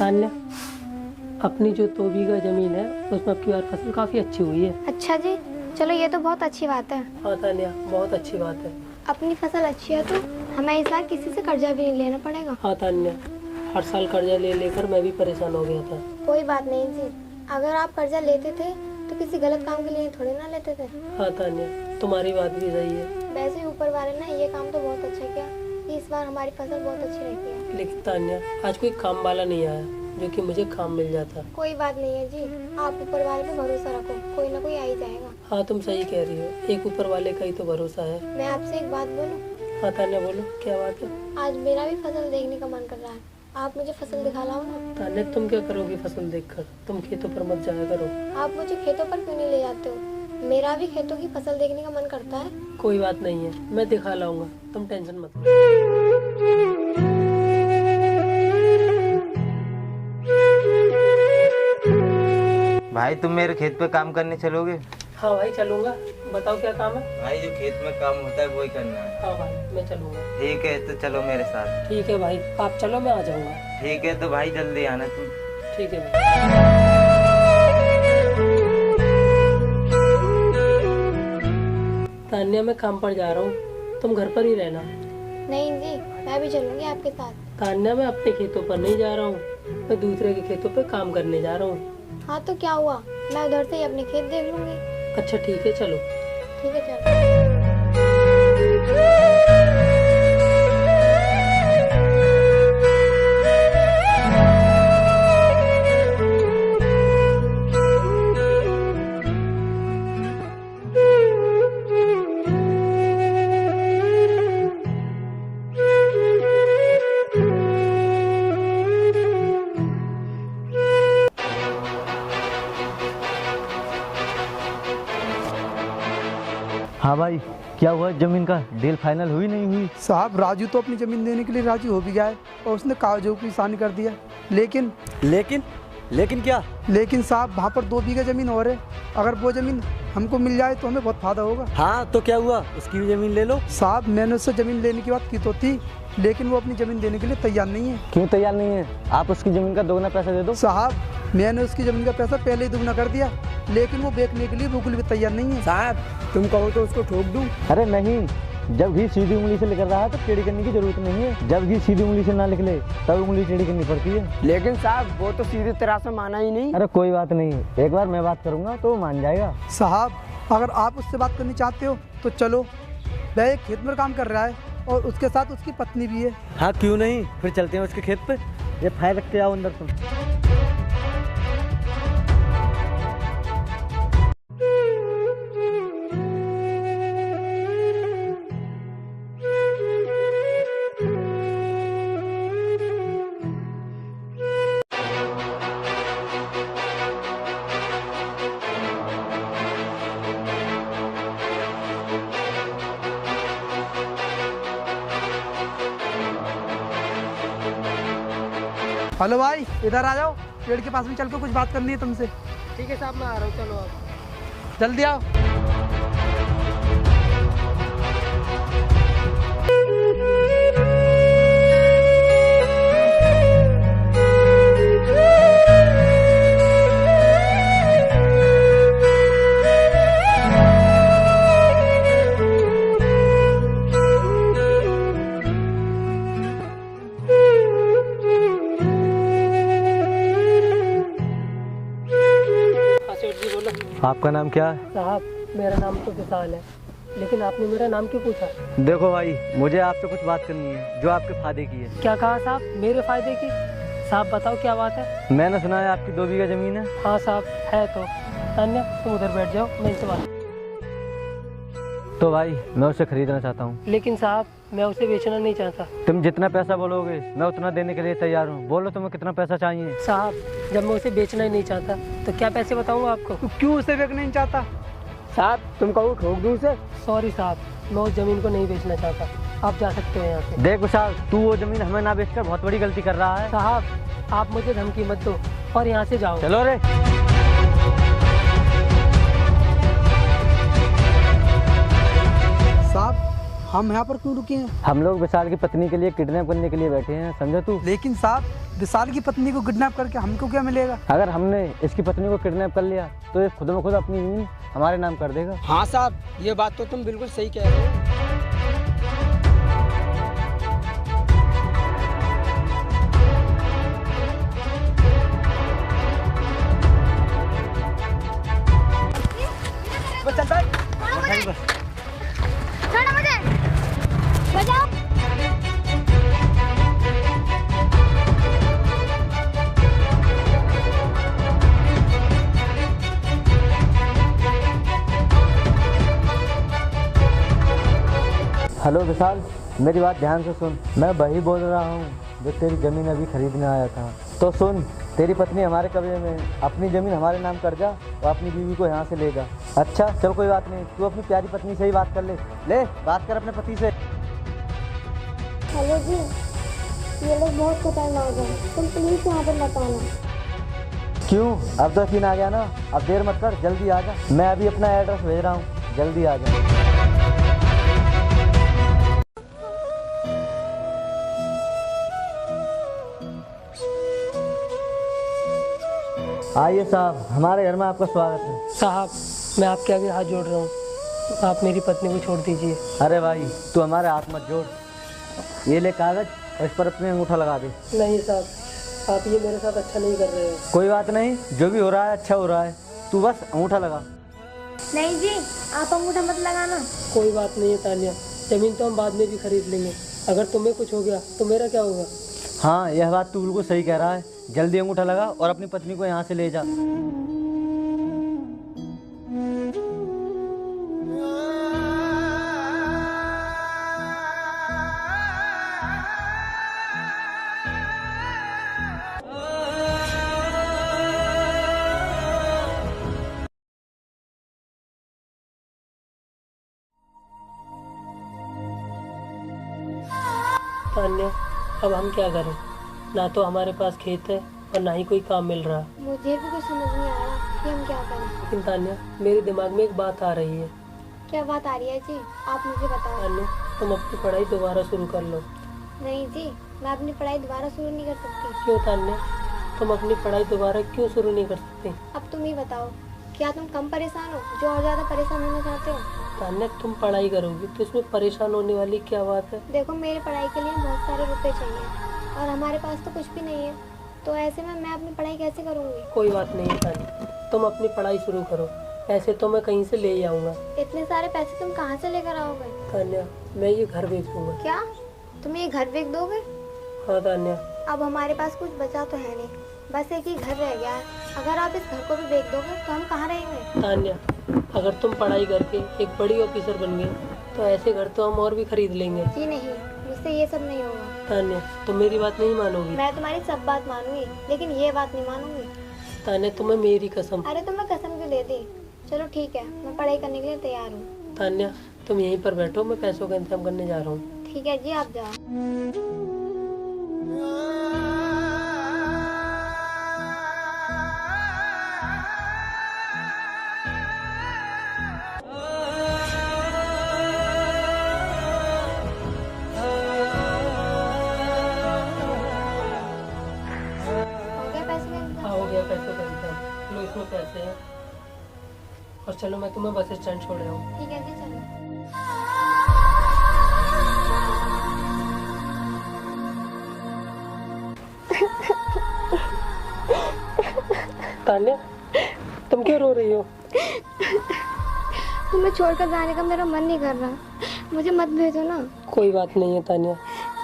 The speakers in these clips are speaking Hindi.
तान्या, अपनी जो 2 बीघा जमीन है उसमें अब की बार फसल काफी अच्छी हुई है। अच्छा जी, चलो ये तो बहुत अच्छी बात है। हाँ तान्या, बहुत अच्छी बात है। अपनी फसल अच्छी है तो हमें इस बार किसी से कर्जा भी नहीं लेना पड़ेगा। हाँ तान्या, हर साल कर्जा ले लेकर मैं भी परेशान हो गया था। कोई बात नहीं जी, अगर आप कर्जा लेते थे तो किसी गलत काम के लिए थोड़ी ना लेते थे। हाँ तान्या, तुम्हारी बात भी सही है। वैसे ऊपर वाले ने ये काम तो बहुत अच्छा किया कि इस बार हमारी फसल बहुत अच्छी रहती है। लेकिन तान्या, आज कोई काम वाला नहीं आया जो कि मुझे काम मिल जाता। कोई बात नहीं है जी, आप ऊपर वाले पे भरोसा रखो, कोई ना कोई आ ही जाएगा। हाँ तुम सही कह रही हो, एक ऊपर वाले का ही तो भरोसा है। मैं आपसे एक बात बोलूं? हाँ तान्या बोलो, क्या बात है? आज मेरा भी फसल देखने का मन कर रहा है, आप मुझे फसल दिखा लाओ ना। तान्या, तुम क्या करोगी फसल देखकर? तुम खेतों पर मत जाया करो। आप मुझे खेतों पर क्यों नहीं ले जाते हो? मेरा भी खेतों की फसल देखने का मन करता है। कोई बात नहीं है, मैं दिखा लाऊंगा, तुम टेंशन मत लो। भाई तुम मेरे खेत पे काम करने चलोगे? हाँ भाई चलूंगा, बताओ क्या काम है? भाई जो खेत में काम होता है वही करना है। हाँ भाई मैं चलूंगा। ठीक है तो चलो मेरे साथ। ठीक है भाई, आप चलो मैं आ जाऊंगा। ठीक है तो भाई जल्दी आना तुम। ठीक है भाई। तान्या, मैं काम पर जा रहा हूँ, तुम घर पर ही रहना। नहीं जी, मैं भी चलूंगी आपके साथ। तान्या, मैं अपने खेतों पर नहीं जा रहा हूँ, मैं दूसरे के खेतों पर काम करने जा रहा हूँ। हाँ तो क्या हुआ, मैं उधर से ही अपने खेत देख लूंगी। अच्छा ठीक है, चलो। ठीक है चलो। हाँ भाई, क्या हुआ? जमीन का डील फाइनल हुई नहीं हुई? साहब, राजू तो अपनी जमीन देने के लिए राजी हो भी गया है और उसने कागजों की साइन कर दिया। लेकिन क्या? लेकिन साहब, वहाँ पर 2 बीघा जमीन और है। अगर वो जमीन हमको मिल जाए तो हमें बहुत फायदा होगा। हाँ तो क्या हुआ? उसकी भी जमीन ले लो। साहब, मैंने उससे जमीन लेने की बात की तो थी, लेकिन वो अपनी जमीन देने के लिए तैयार नहीं है। क्यों तैयार नहीं है? आप उसकी जमीन का दोगुना पैसा दे दो। साहब, मैंने उसकी जमीन का पैसा पहले ही दुगना कर दिया, लेकिन वो बेचने के लिए बिल्कुल भी तैयार नहीं है। साहब, तुम कहो तो उसको ठोक दूं? अरे नहीं, जब घी सीधी उंगली से निकल रहा है तो टेढ़ी करने की जरूरत नहीं है। जब घी सीधी उंगली से ना निकले तब उंगली टेढ़ी करनी पड़ती है। लेकिन साहब, वो तो सीधी तरह से माना ही नहीं। अरे कोई बात नहीं, एक बार मैं बात करूंगा तो वो मान जाएगा। साहब, अगर आप उससे बात करनी चाहते हो तो चलो। वह एक खेत में काम कर रहा है और उसके साथ उसकी पत्नी भी है। हाँ क्यों नहीं, फिर चलते हैं उसके खेत पे। ये फाइल रख के आओ अंदर तुम। हेलो भाई, इधर आ जाओ, पेड़ के पास में चल के कुछ बात करनी है तुमसे। ठीक है साहब, मैं आ रहा हूँ, चलो आप। जल्दी आओ। आपका नाम क्या है? साहब, मेरा नाम तो विशाल है, लेकिन आपने मेरा नाम क्यों पूछा? देखो भाई, मुझे आपसे कुछ बात करनी है जो आपके फायदे की है। क्या कहा साहब? मेरे फायदे की? साहब बताओ क्या बात है? मैंने सुना है आपकी 2 बीघा जमीन है। हाँ साहब है तो। तान्या, तुम उधर बैठ जाओ, मैं इनसे बात। तो भाई मैं उसे खरीदना चाहता हूँ। लेकिन साहब, मैं उसे बेचना नहीं चाहता। तुम जितना पैसा बोलोगे मैं उतना देने के लिए तैयार हूँ। बोलो तुम्हें कितना पैसा चाहिए? साहब, जब मैं उसे बेचना ही नहीं चाहता तो क्या पैसे बताऊंगा आपको? तू क्यों उसे बेचना नहीं चाहता? साहब, तुम कहो ठोक दूं उसे? सॉरी साहब, मैं उस जमीन को नहीं बेचना चाहता, आप जा सकते हो यहाँ से। देख विशाल, तू वो जमीन हमें ना बेचकर बहुत बड़ी गलती कर रहा है। साहब, आप मुझे धमकी मत दो और यहाँ से जाओ। चलो रे। साहब, हम यहाँ पर क्यों रुके हैं? हम लोग विशाल की पत्नी के लिए किडनैप करने के लिए बैठे हैं, समझे तू? लेकिन साहब, विशाल की पत्नी को किडनैप करके हमको क्या मिलेगा? अगर हमने इसकी पत्नी को किडनैप कर लिया तो ये खुद में खुद अपनी ज़मीन हमारे नाम कर देगा। हाँ साहब, ये बात तो तुम बिल्कुल सही कह रहे हो। छोड़ो मुझे, बचाओ। हेलो विशाल, मेरी बात ध्यान से सुन। मैं वही बोल रहा हूँ जो तेरी ज़मीन अभी खरीदने आया था। तो सुन, तेरी पत्नी हमारे कब्जे में, अपनी ज़मीन हमारे नाम कर जा और अपनी बीवी को यहाँ से ले जा। अच्छा चल, कोई बात नहीं, तू अपनी प्यारी पत्नी से ही बात कर ले बात कर अपने पति से। हेलो जी, ये लोग बहुत खतरनाक हैं, तुम प्लीज यहाँ पर मत आना। क्यों? अब तो सीन आ गया ना, अब देर मत कर, जल्दी आ जा। मैं अभी अपना एड्रेस भेज रहा हूँ, जल्दी आ जा। आइए साहब, हमारे घर में आपका स्वागत है। साहब, मैं आपके आगे हाथ जोड़ रहा हूँ, आप मेरी पत्नी को छोड़ दीजिए। अरे भाई, तू हमारे हाथ मत जोड़, ये ले कागज और इस पर अपने अंगूठा लगा दे। नहीं साहब, आप ये मेरे साथ अच्छा नहीं कर रहे हो। कोई बात नहीं, जो भी हो रहा है अच्छा हो रहा है, तू बस अंगूठा लगा। नहीं जी, आप अंगूठा मत लगाना। कोई बात नहीं है तानिया, ज़मीन तो हम बाद में भी खरीद लेंगे। अगर तुम्हें कुछ हो गया तो मेरा क्या होगा? हाँ, यह बात तू बिल्कुल सही कह रहा है। जल्दी अंगूठा लगा और अपनी पत्नी को यहाँ से ले जा। तान्या, अब हम क्या करें? ना तो हमारे पास खेत है और ना ही कोई काम मिल रहा। मुझे भी कुछ समझ नहीं आ रहा कि हम क्या करें। लेकिन तान्या, मेरे दिमाग में एक बात आ रही है। क्या बात आ रही है जी? आप मुझे बताओ। तान्या, तुम अपनी पढ़ाई दोबारा शुरू कर लो। नहीं जी, मैं अपनी पढ़ाई दोबारा शुरू नहीं कर सकती। क्यों तान्या, तुम अपनी पढ़ाई दोबारा क्यों शुरू नहीं कर सकती? अब तुम ही बताओ, क्या तुम कम परेशान हो जो और ज़्यादा परेशान होना चाहते हो? तान्या, तुम पढ़ाई करोगी तो इसमें परेशान होने वाली क्या बात है? देखो, मेरी पढ़ाई के लिए बहुत सारे रुपए चाहिए और हमारे पास तो कुछ भी नहीं है, तो ऐसे में मैं अपनी पढ़ाई कैसे करूँगी? कोई बात नहीं है तान्या, तुम अपनी पढ़ाई शुरू करो, पैसे तो मैं कहीं से ले ही आऊँगा। इतने सारे पैसे तुम कहाँ से लेकर आओगे? तान्या, मैं ये घर बेच दूंगा। क्या तुम ये घर बेच दोगे? हाँ तान्या। अब हमारे पास कुछ बचा तो है नहीं, बस एक ही घर रह गया है। अगर आप इस घर को भी बेच दोगे तो हम कहाँ रहेंगे? तान्या, अगर तुम पढ़ाई करके एक बड़ी ऑफिसर बन गए तो ऐसे घर तो हम और भी खरीद लेंगे। जी नहीं, मुझसे ये सब नहीं होगा। तान्या, तुम मेरी बात नहीं मानोगी? मैं तुम्हारी सब बात मानूंगी, लेकिन ये बात नहीं मानूंगी। तान्या, तुम्हें मेरी कसम। अरे तुम्हें कसम क्यों दे दी? चलो ठीक है, मैं पढ़ाई करने के लिए तैयार हूँ। तान्या, तुम यहीं पर बैठो, मैं पैसों का इंतजाम करने जा रहा हूँ। ठीक है जी, आप जाओ। हो गया पैसे का इंतजाम? हाँ, हो गया पैसों का इंतजाम। लो, इसमें पैसे हैं और चलो मैं तुम्हें बस स्टैंड छोड़ रहा हूँ। ठीक है जी, चलो। तान्या, तुम क्यों रो रही हो? तुम्हें छोड़कर जाने का मेरा मन नहीं कर रहा, मुझे मत भेजो ना। कोई बात नहीं है तान्या,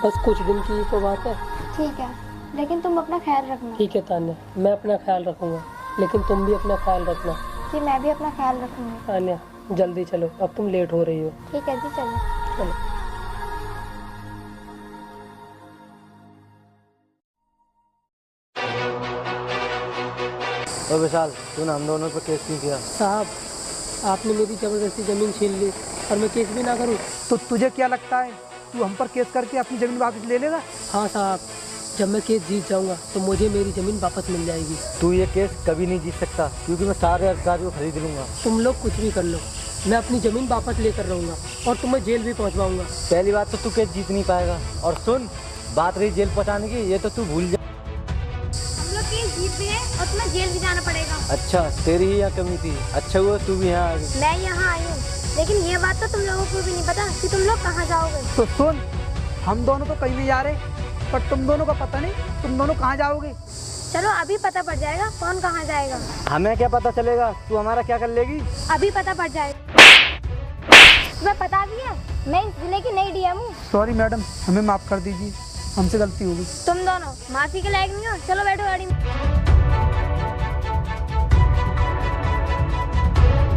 बस कुछ दिन की ही तो बात है। ठीक है, लेकिन तुम अपना ख्याल रखना। ठीक है तान्या, मैं अपना ख्याल रखूंगा, लेकिन तुम भी अपना ख्याल रखना। जी, मैं भी अपना ख्याल रखूंगी। तान्या, जल्दी चलो, अब तुम लेट हो रही हो। ठीक है जी, चलो। चलो। और विशाल, तूने हम दोनों पर केस क्यों किया? साहब, आपने मेरी ज़बरदस्ती ज़मीन छीन ली और मैं केस भी ना करूं? तो तुझे क्या लगता है, तू हम पर केस करके अपनी ज़मीन वापस ले लेगा? हाँ साहब, जब मैं केस जीत जाऊंगा तो मुझे मेरी ज़मीन वापस मिल जाएगी। तू ये केस कभी नहीं जीत सकता, क्योंकि मैं सारे अधिकारियों को खरीद लूंगा। तुम लोग कुछ भी कर लो, मैं अपनी ज़मीन वापस लेकर रहूँगा और तुम्हें जेल भी पहुँचवाऊँगा। पहली बात तो तू केस जीत नहीं पाएगा, और सुन, बात रही जेल पहुँचाने की, ये तो तू भूल जा। हम लोग केस जीत गए और तुम्हें जेल भी जाना पड़ेगा। अच्छा, तेरी ही यहाँ कमी थी। अच्छा हुआ तू भी यहाँ आ गई। मैं यहाँ आई हूँ, लेकिन ये बात तो तुम लोगों को भी नहीं पता कि तुम लोग कहाँ जाओगे। तो सुन, हम दोनों तो कहीं नहीं जा रहे, पर तुम दोनों का पता नहीं तुम दोनों कहाँ जाओगे। चलो अभी पता पड़ जाएगा कौन कहाँ जाएगा। हमें क्या पता चलेगा, तू हमारा क्या कर लेगी? अभी पता पड़ जाएगा। तुम्हें पता भी है मैं इस जिले की नई डीएम हूँ। सॉरी मैडम, हमें माफ़ कर दीजिए, हमसे गलती होगी। तुम दोनों माफी के लायक नहीं हो। चलो बैठो गाड़ी में।